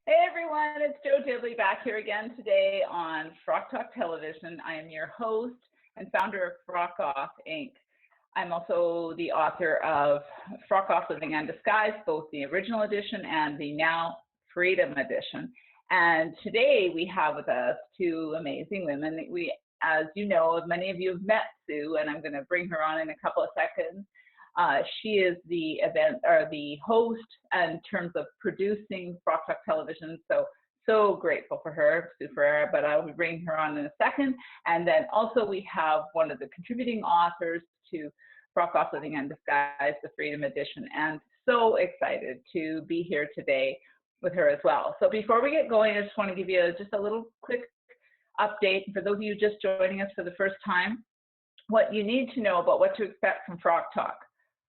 Hey everyone, it's Dibblee back here again today on Frock Talk Television. I am your host and founder of Frock Off, Inc. I'm also the author of Frock Off Living Undisguised, both the original edition and the now Freedom edition. And today we have with us two amazing women. As you know, many of you have met Sue, and I'm going to bring her on in a couple of seconds. She is the host in terms of producing Frock Talk Television. So grateful for her, Sue Ferreira, but I will bring her on in a second. And then also we have one of the contributing authors to Frock Off Living Undisguised, the Freedom Edition, and so excited to be here today with her as well. So before we get going, I just want to give you just a little quick update. For those of you just joining us for the first time, what you need to know about what to expect from Frock Talk.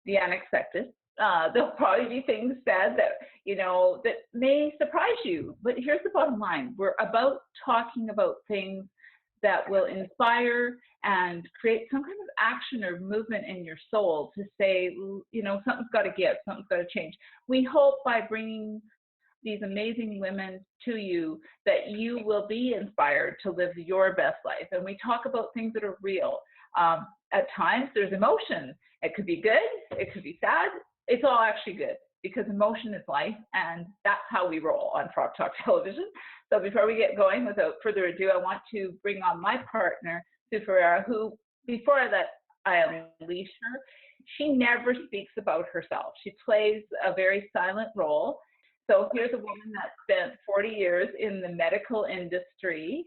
The unexpected. There'll probably be things said that, that may surprise you, but here's the bottom line. We're about talking about things that will inspire and create some kind of action or movement in your soul to say, something's got to give, something's got to change. We hope by bringing these amazing women to you that you will be inspired to live your best life. And we talk about things that are real. At times there's emotion. It could be good, it could be sad. It's all actually good because emotion is life, and that's how we roll on Frock Talk Television. So before we get going, without further ado, I want to bring on my partner, Sue Ferreira, who, before I unleash her, she never speaks about herself. She plays a very silent role. So here's a woman that spent 40 years in the medical industry.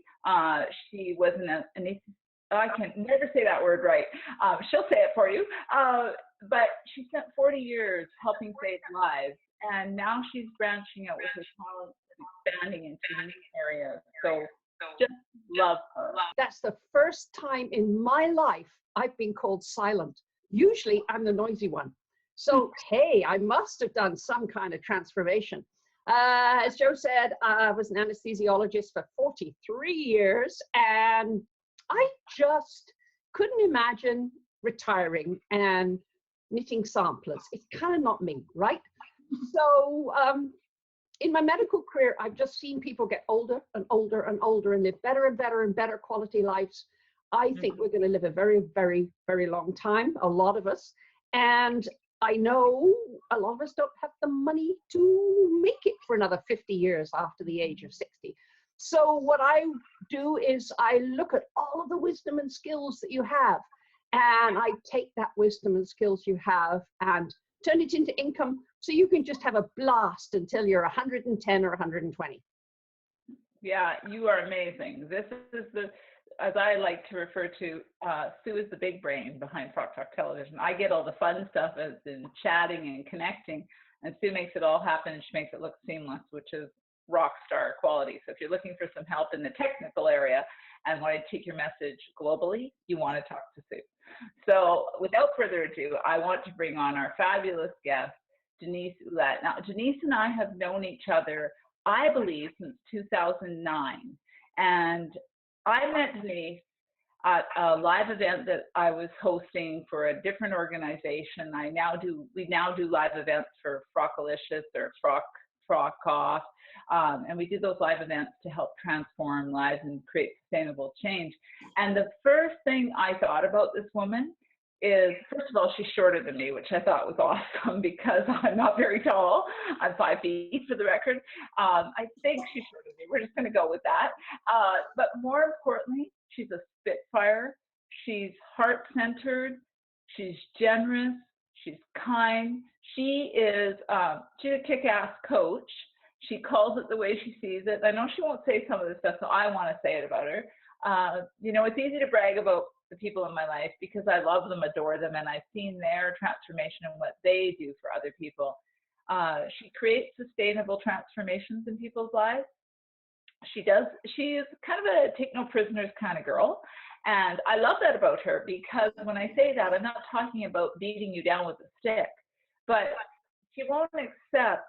She was I can never say that word right. She'll say it for you. But she spent 40 years helping save lives, and now she's branching out with her talents and expanding into new areas. So just love her. That's the first time in my life I've been called silent. Usually I'm the noisy one. So, hey, I must have done some kind of transformation. As Joe said, I was an anesthesiologist for 43 years, and I just couldn't imagine retiring and knitting samplers. It's kind of not me, right? So in my medical career, I've just seen people get older and older and older and live better and better and better quality lives. I think we're going to live a very, very, very long time, a lot of us. And I know a lot of us don't have the money to make it for another 50 years after the age of 60. So what I do is I look at all of the wisdom and skills that you have, and I take that wisdom and skills you have and turn it into income so you can just have a blast until you're 110 or 120. Yeah, you are amazing. This is as I like to refer to, Sue is the big brain behind Frock Talk Television. I get all the fun stuff as in chatting and connecting, and Sue makes it all happen, and she makes it look seamless, which is rock star quality. So if you're looking for some help in the technical area and want to take your message globally, you want to talk to Sue. So without further ado, I want to bring on our fabulous guest, Denise Ouellette. Now, Denise and I have known each other, I believe, since 2009. And I met Denise at a live event that I was hosting for a different organization. We now do live events for Frockalicious or Frock Off. And we do those live events to help transform lives and create sustainable change. And the first thing I thought about this woman is, first of all, she's shorter than me, which I thought was awesome because I'm not very tall. I'm 5 feet for the record. I think she's shorter than me. We're just going to go with that. But more importantly, she's a spitfire. She's heart-centered. She's generous. She's kind. She's a kick-ass coach. She calls it the way she sees it. I know she won't say some of this stuff, so I want to say it about her. It's easy to brag about the people in my life because I love them, adore them, and I've seen their transformation and what they do for other people. She creates sustainable transformations in people's lives. She is kind of a take no prisoners kind of girl. And I love that about her because when I say that, I'm not talking about beating you down with a stick, but she won't accept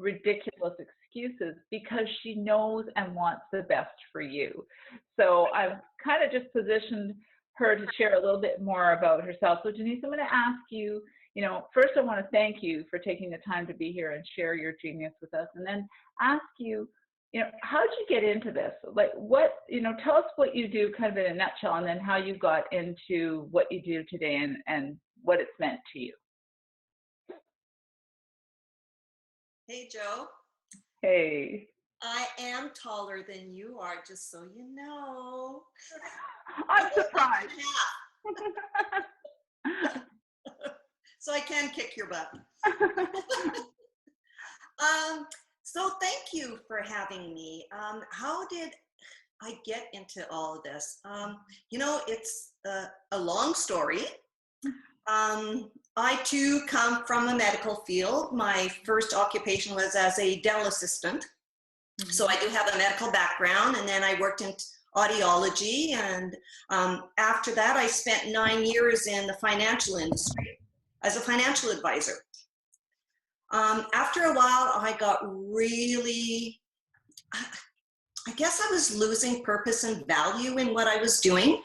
ridiculous excuses because she knows and wants the best for you. So I've kind of just positioned her to share a little bit more about herself. So Denise, I'm going to ask you, first I want to thank you for taking the time to be here and share your genius with us, and then ask you, how did you get into this? Like tell us what you do kind of in a nutshell, and then how you got into what you do today and what it's meant to you. Hey, Joe. Hey. I am taller than you are, just so you know. I'm surprised. So I can kick your butt. So thank you for having me. How did I get into all of this? It's a long story. I too come from a medical field. My first occupation was as a dental assistant. Mm-hmm. So I do have a medical background, and then I worked in audiology. And after that, I spent 9 years in the financial industry as a financial advisor. After a while, I got really, I guess I was losing purpose and value in what I was doing.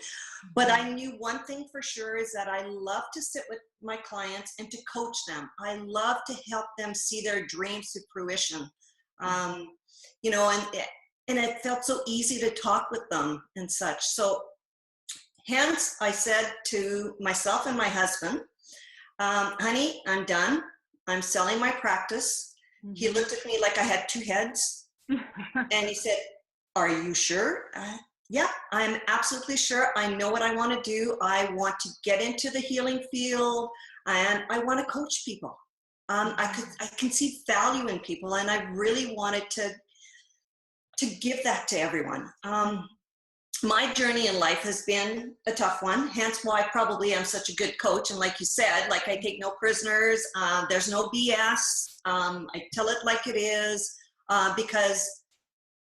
But I knew one thing for sure is that I love to sit with my clients and to coach them. I love to help them see their dreams to fruition. And it felt so easy to talk with them and such. So hence I said to myself and my husband, honey, I'm done. I'm selling my practice. Mm-hmm. He looked at me like I had two heads and he said, are you sure? Yeah, I'm absolutely sure. I know what I want to do. I want to get into the healing field, and I want to coach people. I can see value in people, and I really wanted to give that to everyone. My journey in life has been a tough one, hence why I probably am such a good coach. And like you said, like I take no prisoners. There's no BS. I tell it like it is, because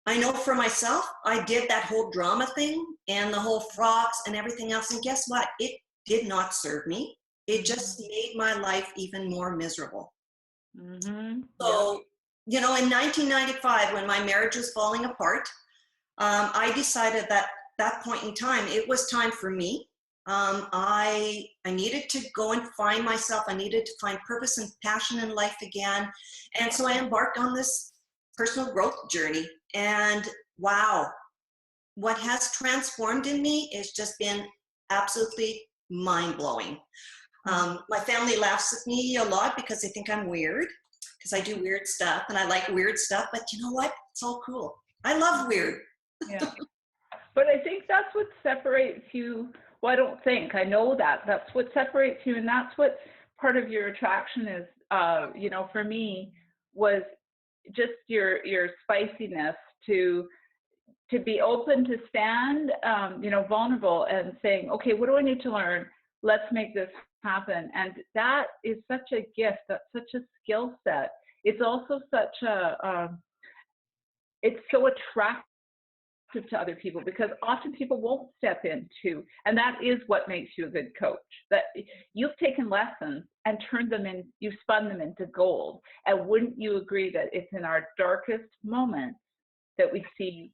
I know for myself, I did that whole drama thing and the whole frocks and everything else. And guess what? It did not serve me. It just made my life even more miserable. Mm-hmm. So, in 1995, when my marriage was falling apart, I decided that point in time, it was time for me. I needed to go and find myself. I needed to find purpose and passion in life again. And so I embarked on this personal growth journey. And wow, what has transformed in me has just been absolutely mind-blowing. My family laughs at me a lot because they think I'm weird, because I do weird stuff and I like weird stuff, but you know what? It's all cool. I love weird. Yeah. But I think that's what separates you. Well, I don't think, I know that's what separates you. And that's what part of your attraction is, for me, was just your spiciness to be open to stand, vulnerable and saying, okay, what do I need to learn? Let's make this happen. And that is such a gift. That's such a skill set. It's also such it's so attractive to other people, because often people won't step into, and that is what makes you a good coach, that you've taken lessons and turned them in, you've spun them into gold. And wouldn't you agree that it's in our darkest moments that we see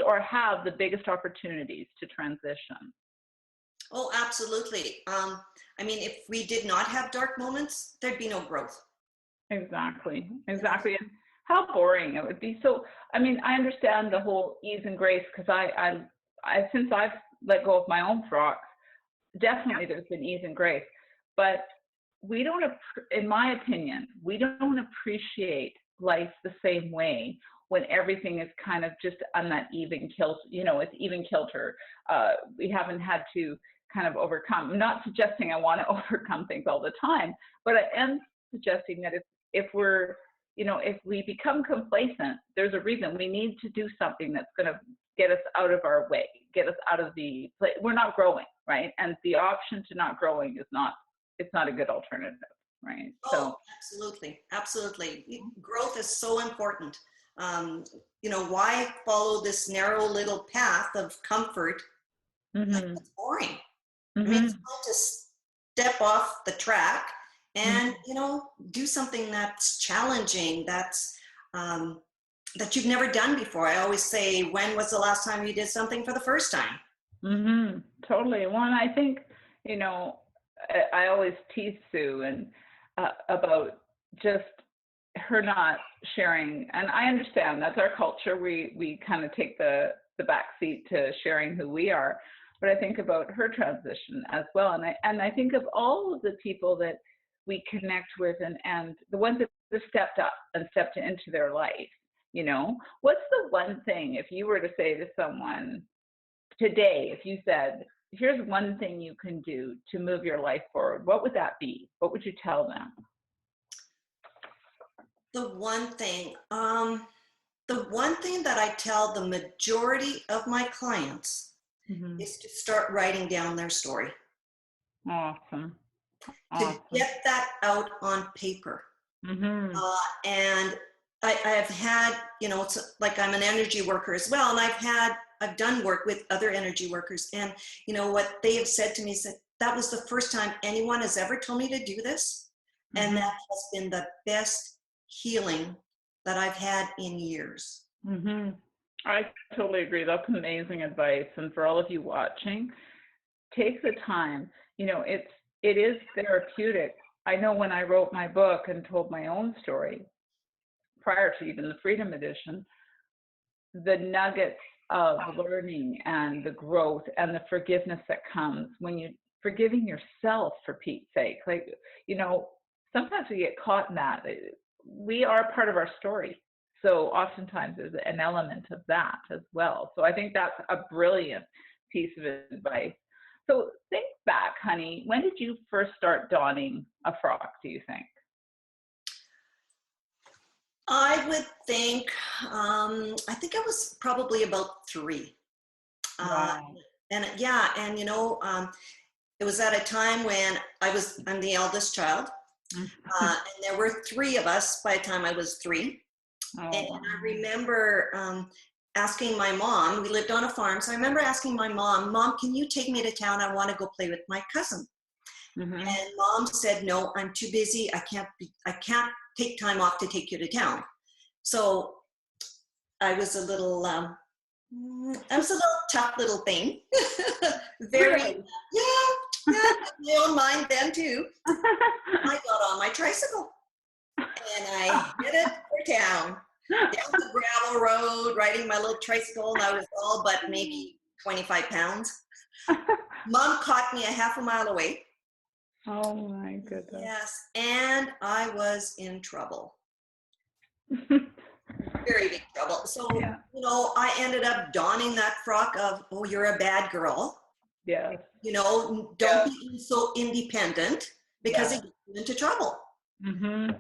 or have the biggest opportunities to transition? Oh, absolutely. If we did not have dark moments, there'd be no growth. Exactly. And how boring it would be. So, I understand the whole ease and grace, because I since I've let go of my own frocks, definitely there's been ease and grace. But we don't, in my opinion, we don't appreciate life the same way when everything is kind of just on that even kilter, it's even kilter. We haven't had to kind of overcome. I'm not suggesting I want to overcome things all the time, but I am suggesting that if we're, if we become complacent, there's a reason. We need to do something that's going to get us out of our way, get us out of the place. We're not growing, right? And the option to not growing it's not a good alternative, right? Oh, absolutely. Growth is so important. Why follow this narrow little path of comfort? Mm-hmm. It's boring. Mm-hmm. It's fun to step off the track and, do something that's challenging, that's, that you've never done before. I always say, when was the last time you did something for the first time? Mm-hmm. Totally. Well, and I think, I always tease Sue and about just her not sharing, and I understand that's our culture. We kind of take the back seat to sharing who we are, but I think about her transition as well, and I think of all of the people that we connect with, and the ones that have stepped up and stepped into their life. You know, what's the one thing, if you were to say to someone today, if you said, here's one thing you can do to move your life forward, what would that be? What would you tell them? The one thing that I tell the majority of my clients is to start writing down their story. Awesome. To get that out on paper. And I've had, you know, it's like I'm an energy worker as well, and I've done work with other energy workers, and you know what they have said to me is that was the first time anyone has ever told me to do this, and that has been the best healing that I've had in years. I totally agree. That's amazing advice. And for all of you watching, take the time. You know, it is therapeutic. I know when I wrote my book and told my own story, prior to even the Freedom Edition, the nuggets of learning and the growth and the forgiveness that comes when you forgiving yourself, for Pete's sake. Like, you know, sometimes we get caught in that. We are part of our story. So oftentimes there's an element of that as well. So I think that's a brilliant piece of advice. So think back, honey, when did you first start donning a frock, do you think? I would think, I think I was probably about 3. Wow. And yeah, and you know, it was at a time when I'm the eldest child, and there were 3 of us by the time I was 3. And I remember asking my mom, we lived on a farm, so I remember asking my Mom, can you take me to town? I want to go play with my cousin. And Mom said, no, I'm too busy. I can't take time off to take you to town. So I was a little tough little thing. Very, yeah, my own mind then too. I got on my tricycle and I headed for town, down the gravel road, riding my little tricycle, and I was all but maybe 25 pounds. Mom caught me a half a mile away. Oh my goodness. Yes, and I was in trouble. Very big trouble. So, you know, I ended up donning that frock of, oh, you're a bad girl. Yeah. You know, don't be so independent because it gets you into trouble.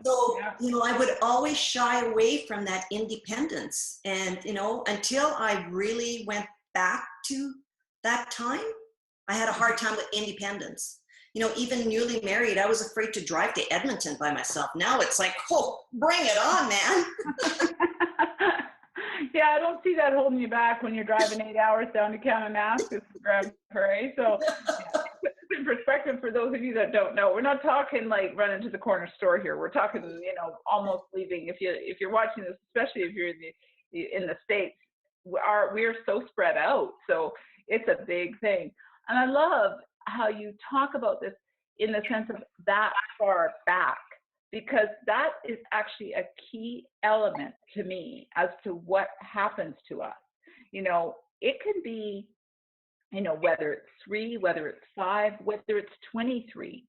So, you know, I would always shy away from that independence. And, you know, until I really went back to that time, I had a hard time with independence. You know, even newly married, I was afraid to drive to Edmonton by myself. Now it's like, oh, bring it on, man. Yeah, I don't see that holding you back when you're driving 8 hours down to Kananaskis for Grand Prairie. So, put this in perspective for those of you that don't know, we're not talking like running to the corner store here. We're talking, you know, almost leaving. If you're watching this, especially if you're in the States, we're so spread out. So it's a big thing. And I love how you talk about this in the sense of that far back, because that is actually a key element to me as to what happens to us. You know, it can be, you know, whether it's 3, whether it's 5, whether it's 23.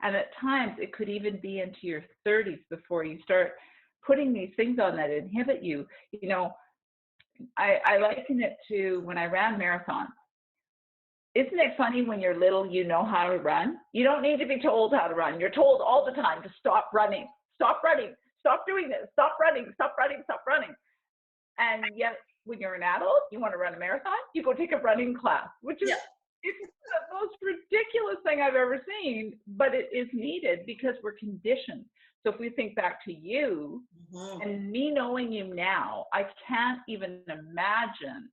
And at times it could even be into your 30s before you start putting these things on that inhibit you. You know, I liken it to when I ran marathons. Isn't it funny when you're little, you know how to run? You don't need to be told how to run. You're told all the time to stop running, stop doing this, stop running. And yet when you're an adult, you want to run a marathon, you go take a running class, which is it's the most ridiculous thing I've ever seen, but it is needed because we're conditioned. So if we think back to you and me knowing you now, I can't even imagine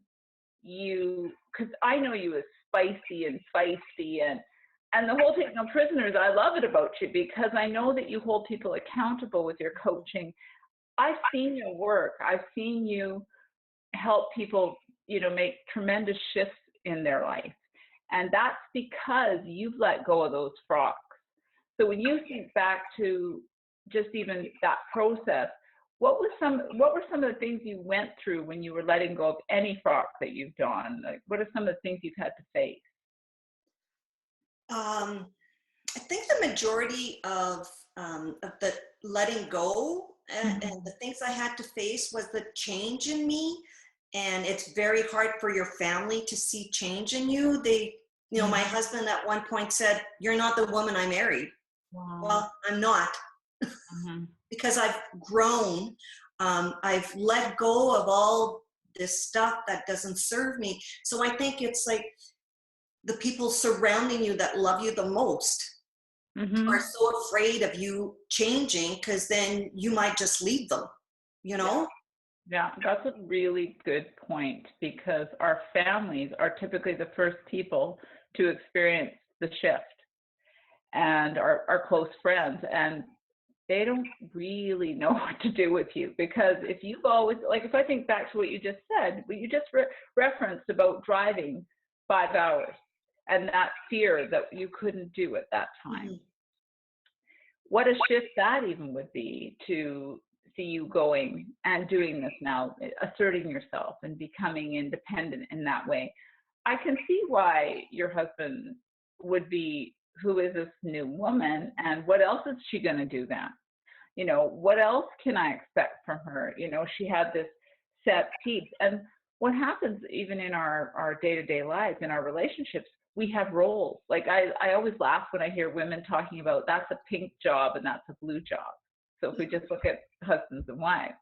you, because I know you as spicy and feisty and the whole Take No Prisoners. I love it about you because I know that you hold people accountable with your coaching. I've seen your work. I've seen you help people, you know, make tremendous shifts in their life. And that's because you've let go of those frocks. So when you think back to just even that process, what were some of the things you went through when you were letting go of any frock that you've done? Like, what are some of the things you've had to face? I think the majority of the letting go and the things I had to face was the change in me. And it's very hard for your family to see change in you. My husband at one point said, "You're not the woman I married." Wow. Well, I'm not. Because I've grown. I've let go of all this stuff that doesn't serve me. So I think it's like the people surrounding you that love you the most are so afraid of you changing, because then you might just leave them, Yeah, that's a really good point, because our families are typically the first people to experience the shift, and our close friends, and they don't really know what to do with you, because if you've always, like, if I think back to what you just said, what you just referenced about driving 5 hours and that fear that you couldn't do at that time. What a shift that even would be to see you going and doing this now, asserting yourself and becoming independent in that way. I can see why your husband would be, who is this new woman, and what else is she going to do then? What else can I expect from her? She had this set piece. And what happens even in our day-to-day lives, in our relationships, we have roles. Like I always laugh when I hear women talking about, that's a pink job and that's a blue job. So if we just look at husbands and wives,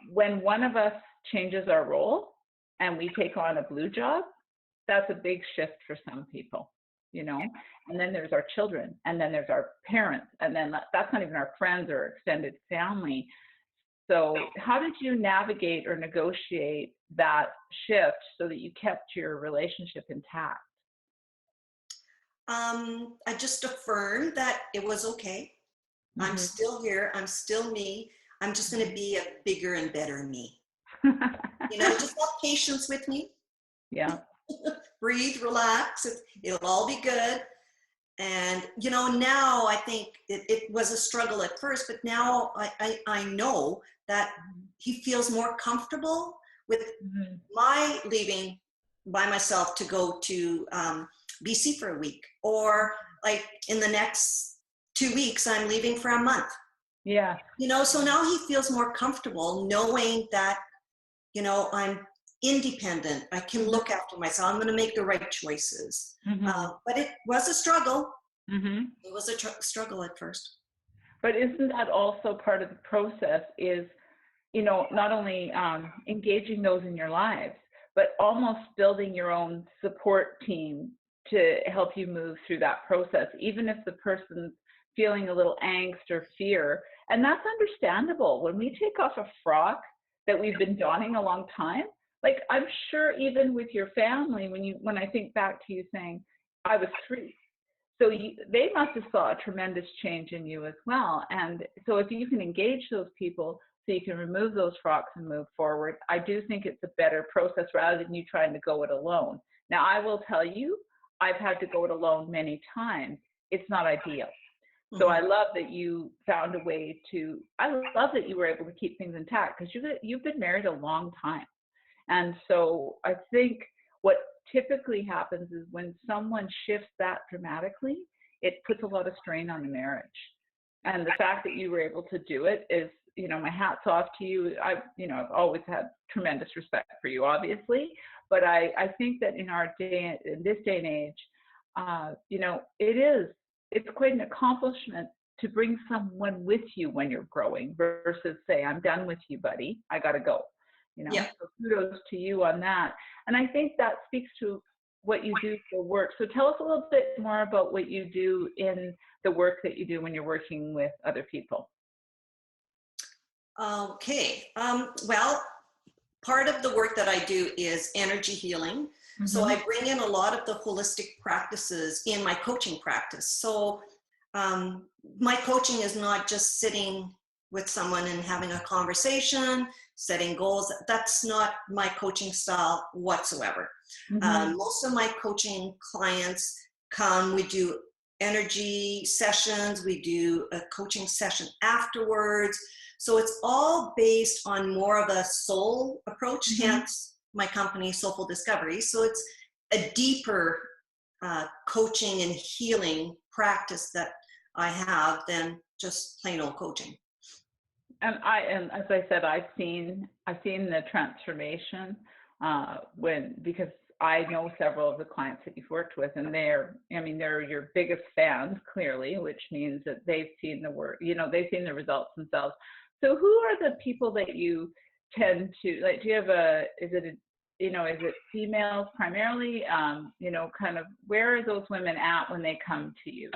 when one of us changes our role and we take on a blue job, that's a big shift for some people, and then there's our children, and then there's our parents, and then that's not even our friends or extended family. So how did you navigate or negotiate that shift so that you kept your relationship intact? I just affirmed that it was okay. I'm still here. I'm still me. I'm just going to be a bigger and better me. Just have patience with me. Yeah. Breathe, relax. It'll all be good. And, now I think it was a struggle at first, but now I know that he feels more comfortable with my leaving by myself to go to BC for a week, or like in the next 2 weeks, I'm leaving for a month. Yeah. So now he feels more comfortable knowing that, I'm independent. I can look after myself. I'm going to make the right choices. But it was a struggle. It was a struggle at first. But isn't that also part of the process, is, not only engaging those in your lives, but almost building your own support team to help you move through that process, even if the person's feeling a little angst or fear. And that's understandable. When we take off a frock that we've been donning a long time, like, I'm sure even with your family, when I think back to you saying, I was 3. So they must have saw a tremendous change in you as well. And so if you can engage those people so you can remove those frocks and move forward, I do think it's a better process rather than you trying to go it alone. Now, I will tell you, I've had to go it alone many times. It's not ideal. So I love that you found a way to, I love that you were able to keep things intact, because you've been married a long time. And so I think what typically happens is when someone shifts that dramatically, it puts a lot of strain on the marriage. And the fact that you were able to do it is, my hat's off to you. I've always had tremendous respect for you, obviously, but I think that in this day and age, it's quite an accomplishment to bring someone with you when you're growing versus say, I'm done with you, buddy, I got to go. So kudos to you on that. And I think that speaks to what you do for work. So tell us a little bit more about what you do in the work that you do when you're working with other people. Okay. Well, part of the work that I do is energy healing. So I bring in a lot of the holistic practices in my coaching practice. So my coaching is not just sitting with someone and having a conversation, setting goals. That's not my coaching style whatsoever. Most of my coaching clients come, we do energy sessions, we do a coaching session afterwards. So it's all based on more of a soul approach, hence my company, Soulful Discovery. So it's a deeper coaching and healing practice that I have than just plain old coaching. And as I said, I've seen the transformation because I know several of the clients that you've worked with, and they're your biggest fans, clearly, which means that they've seen the work, they've seen the results themselves. So who are the people that you tend to, like, do you have is it females primarily? Kind of, where are those women at when they come to you?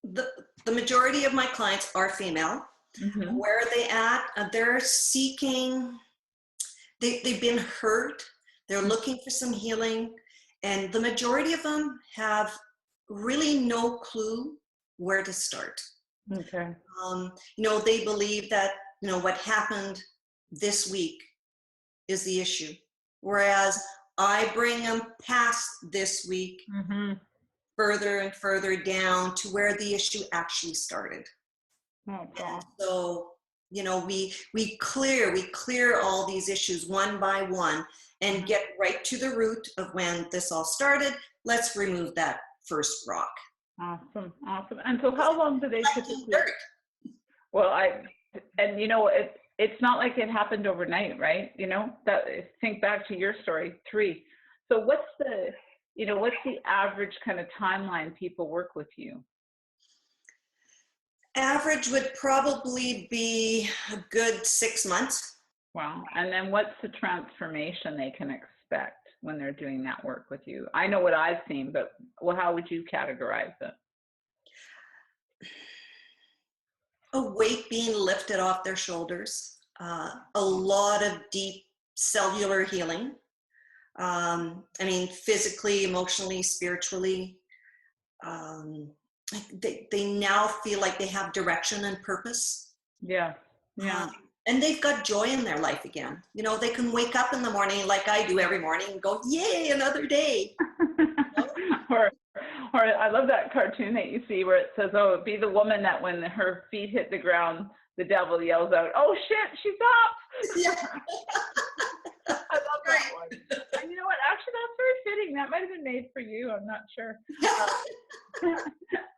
The majority of my clients are female. Where are they at? They're seeking, they've been hurt. They're looking for some healing. And the majority of them have really no clue where to start. Okay. They believe that, what happened this week is the issue. Whereas I bring them past this week, further and further down to where the issue actually started. Okay. So, we clear all these issues one by one and get right to the root of when this all started. Let's remove that first rock. Awesome. And so how long do they typically? Well, it's not like it happened overnight, right? Think back to your story, 3. So what's the average kind of timeline people work with you? Average would probably be a good 6 months. Wow. And then what's the transformation they can expect when they're doing that work with you? I know what I've seen, but how would you categorize it? A weight being lifted off their shoulders, a lot of deep cellular healing. Physically, emotionally, spiritually. They now feel like they have direction and purpose. Yeah. And they've got joy in their life again. They can wake up in the morning like I do every morning and go, yay, another day. Or I love that cartoon that you see where it says, oh, be the woman that when her feet hit the ground, the devil yells out, oh shit, she's up. Yeah. I love that one. And you know what? Actually, that's very fitting. That might have been made for you. I'm not sure.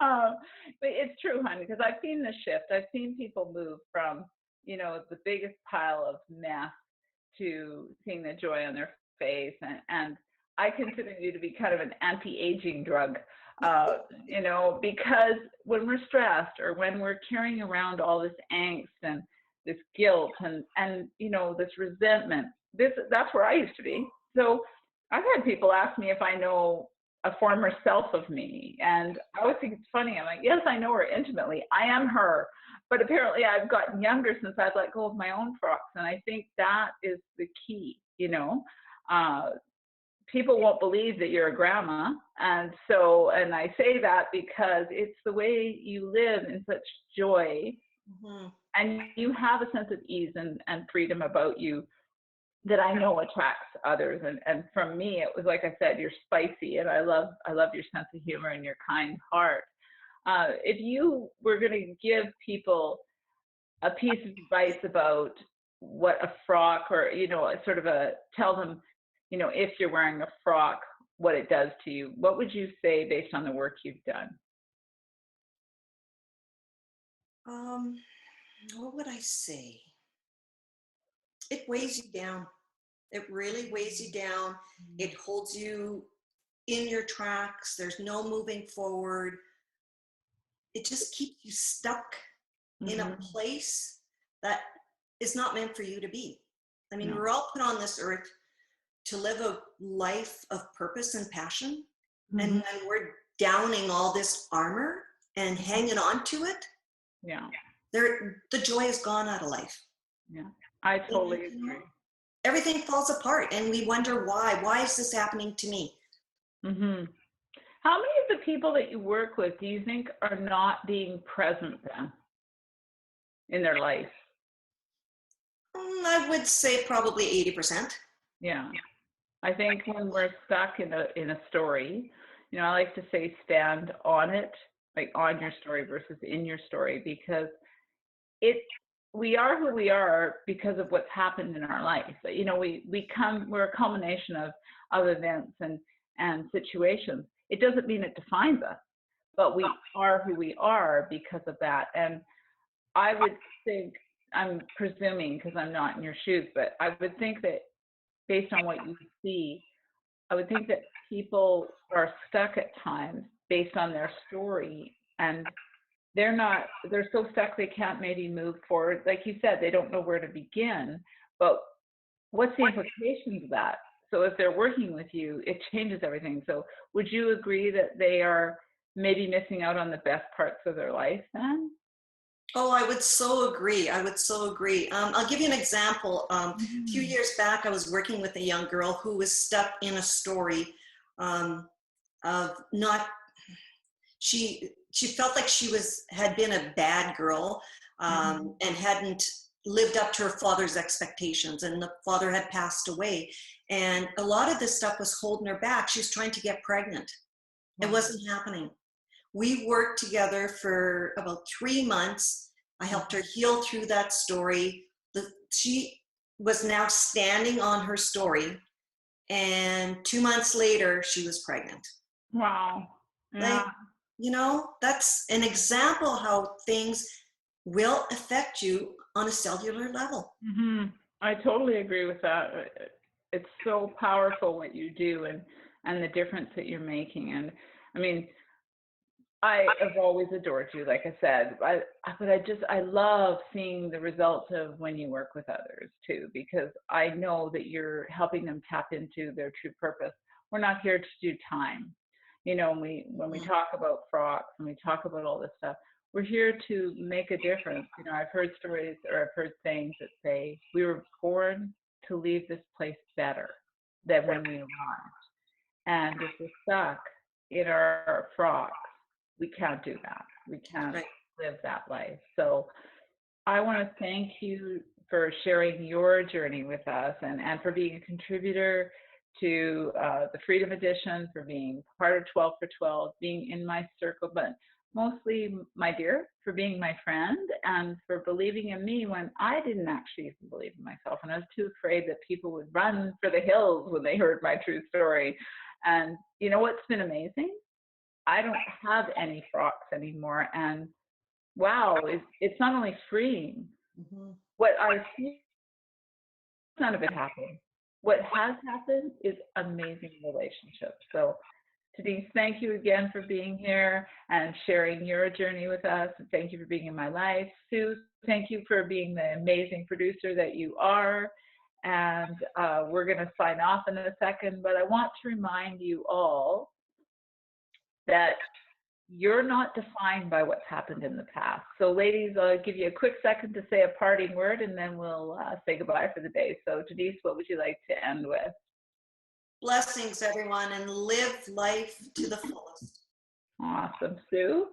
But it's true, honey, because I've seen the shift. I've seen people move from, the biggest pile of mess to seeing the joy on their face. And I consider you to be kind of an anti-aging drug, because when we're stressed or when we're carrying around all this angst and this guilt and this resentment, that's where I used to be. So I've had people ask me if I know a former self of me, and I always think it's funny. I'm like, yes, I know her intimately. I am her, but apparently I've gotten younger since I've let go of my own frocks, and I think that is the key. People won't believe that you're a grandma, and I say that because it's the way you live in such joy, and you have a sense of ease and freedom about you that I know attracts others. And from me, it was like I said, you're spicy, and I love your sense of humor and your kind heart. If you were going to give people a piece of advice about what a frock, or tell them, if you're wearing a frock, what it does to you, what would you say based on the work you've done? What would I say? It weighs you down. It really weighs you down. It holds you in your tracks. There's no moving forward. It just keeps you stuck in a place that is not meant for you to be. We're all put on this earth to live a life of purpose and passion. And when we're downing all this armor and hanging on to it, the joy is gone out of life. Yeah, I totally agree. Everything falls apart, and we wonder why. Why is this happening to me? How many of the people that you work with do you think are not being present then in their life? I would say probably 80%. Yeah. I think when we're stuck in a story, you know, I like to say stand on it, like on your story versus in your story, because it we are who we are because of what's happened in our life. You know, we're a culmination of events and situations. It doesn't mean it defines us, but we are who we are because of that. And I would think, I'm presuming because I'm not in your shoes, but I would think that based on what you see, I would think that people are stuck at times based on their story, and they're so stuck they can't maybe move forward. Like you said, they don't know where to begin, but what's the implications of that? So if they're working with you, it changes everything. So would you agree that they are maybe missing out on the best parts of their life then? Oh, I would so agree. I would so agree. I'll give you an example. A few years back, I was working with a young girl who was stuck in a story of not, she felt like she had been a bad girl and hadn't lived up to her father's expectations, and the father had passed away. And a lot of this stuff was holding her back. She was trying to get pregnant. It wasn't happening. We worked together for about 3 months. I helped her heal through that story. She was now standing on her story, and 2 months later, she was pregnant. Wow. Yeah. Like, you know, that's an example how things will affect you on a cellular level. I totally agree with that. It's so powerful what you do and the difference that you're making. And I mean, I have always adored you, like I said, but I love seeing the results of when you work with others too, because I know that you're helping them tap into their true purpose. We're not here to do time. You know, when we talk about frocks and we talk about all this stuff, we're here to make a difference. You know, I've heard stories or I've heard sayings that say we were born to leave this place better than when we arrived. And if we're stuck in our frocks, we can't do that. We can't live that life. So I want to thank you for sharing your journey with us and for being a contributor to the Freedom Edition, for being part of 12 for 12, being in my circle, but mostly, my dear, for being my friend and for believing in me when I didn't actually even believe in myself. And I was too afraid that people would run for the hills when they heard my true story. And you know what's been amazing? I don't have any frocks anymore. And wow, it's not only freeing. What I see, none of it happened. What has happened is amazing relationships. So Denise, thank you again for being here and sharing your journey with us. And thank you for being in my life. Sue, thank you for being the amazing producer that you are. And we're going to sign off in a second, but I want to remind you all that you're not defined by what's happened in the past. So ladies, I'll give you a quick second to say a parting word and then we'll say goodbye for the day. So Denise, what would you like to end with? Blessings, everyone, and live life to the fullest. Awesome. Sue?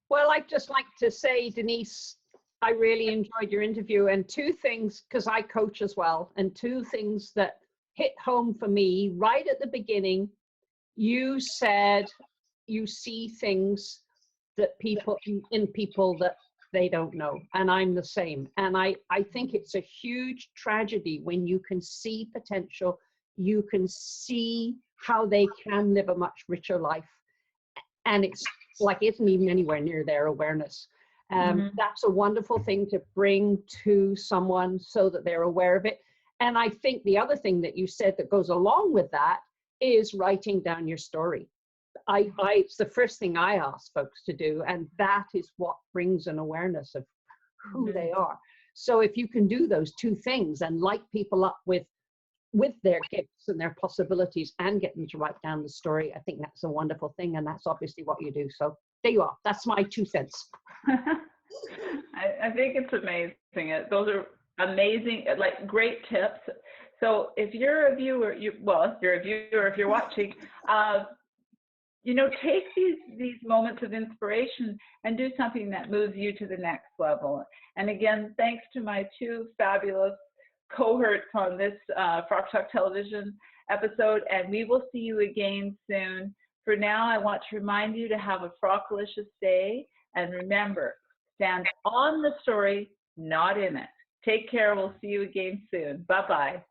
Well, I'd just like to say, Denise, I really enjoyed your interview, and two things, because I coach as well, and two things that hit home for me right at the beginning. You said you see things that people that they don't know, and I'm the same. And I think it's a huge tragedy when you can see potential, you can see how they can live a much richer life, and it's like it isn't even anywhere near their awareness. That's a wonderful thing to bring to someone so that they're aware of it. And I think the other thing that you said that goes along with that is writing down your story. It's the first thing I ask folks to do, and that is what brings an awareness of who they are. So if you can do those two things and light people up with their gifts and their possibilities and get them to write down the story, I think that's a wonderful thing, and that's obviously what you do. So there you are. That's my 2 cents. I think it's amazing. Those are amazing, like great tips. So if you're a viewer, if you're a viewer, if you're watching, you know, take these moments of inspiration and do something that moves you to the next level. And again, thanks to my 2 fabulous cohorts on this Frock Talk Television, episode, and we will see you again soon. For now, I want to remind you to have a frockalicious day, and remember, stand on the story, not in it. Take care. We'll see you again soon. Bye-bye.